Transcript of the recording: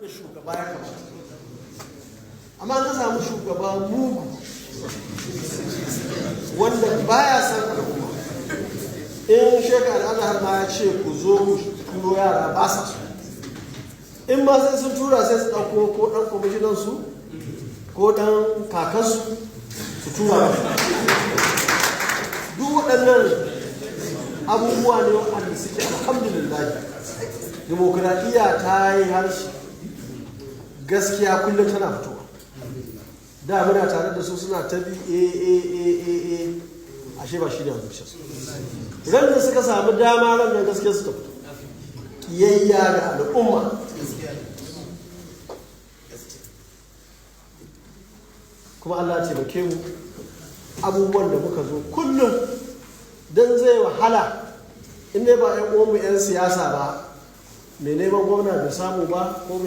da shugaba ya kamata, amma ka samu shugaba mugu wanda baya san al'umma. In shekara azahar ma ya ce ku zo mu turo yara ba sa su, in ma sai sun tura sai su ɗauko ko ɗan kwamishinansu ko ɗan kakansu su tura. Duk waɗannan abubuwa ne waɗanda suke alhamdulillah dimokuraɗiyya ta yi harshe, gaskiya kullum tana fitowa. Da muna tare da su suna ta bi ashe ba shi ne a zuciyarsu. Ran da suka samu dama ran da gaskiya suka fito, kiyayya ga al'umma. Kuma Allah ce taimake mu, abubuwan da muka zo kullum don zai wahala in dai ba 'yan uwanmu 'yan siyasa ba, mai neman gwamna bai samu ba ko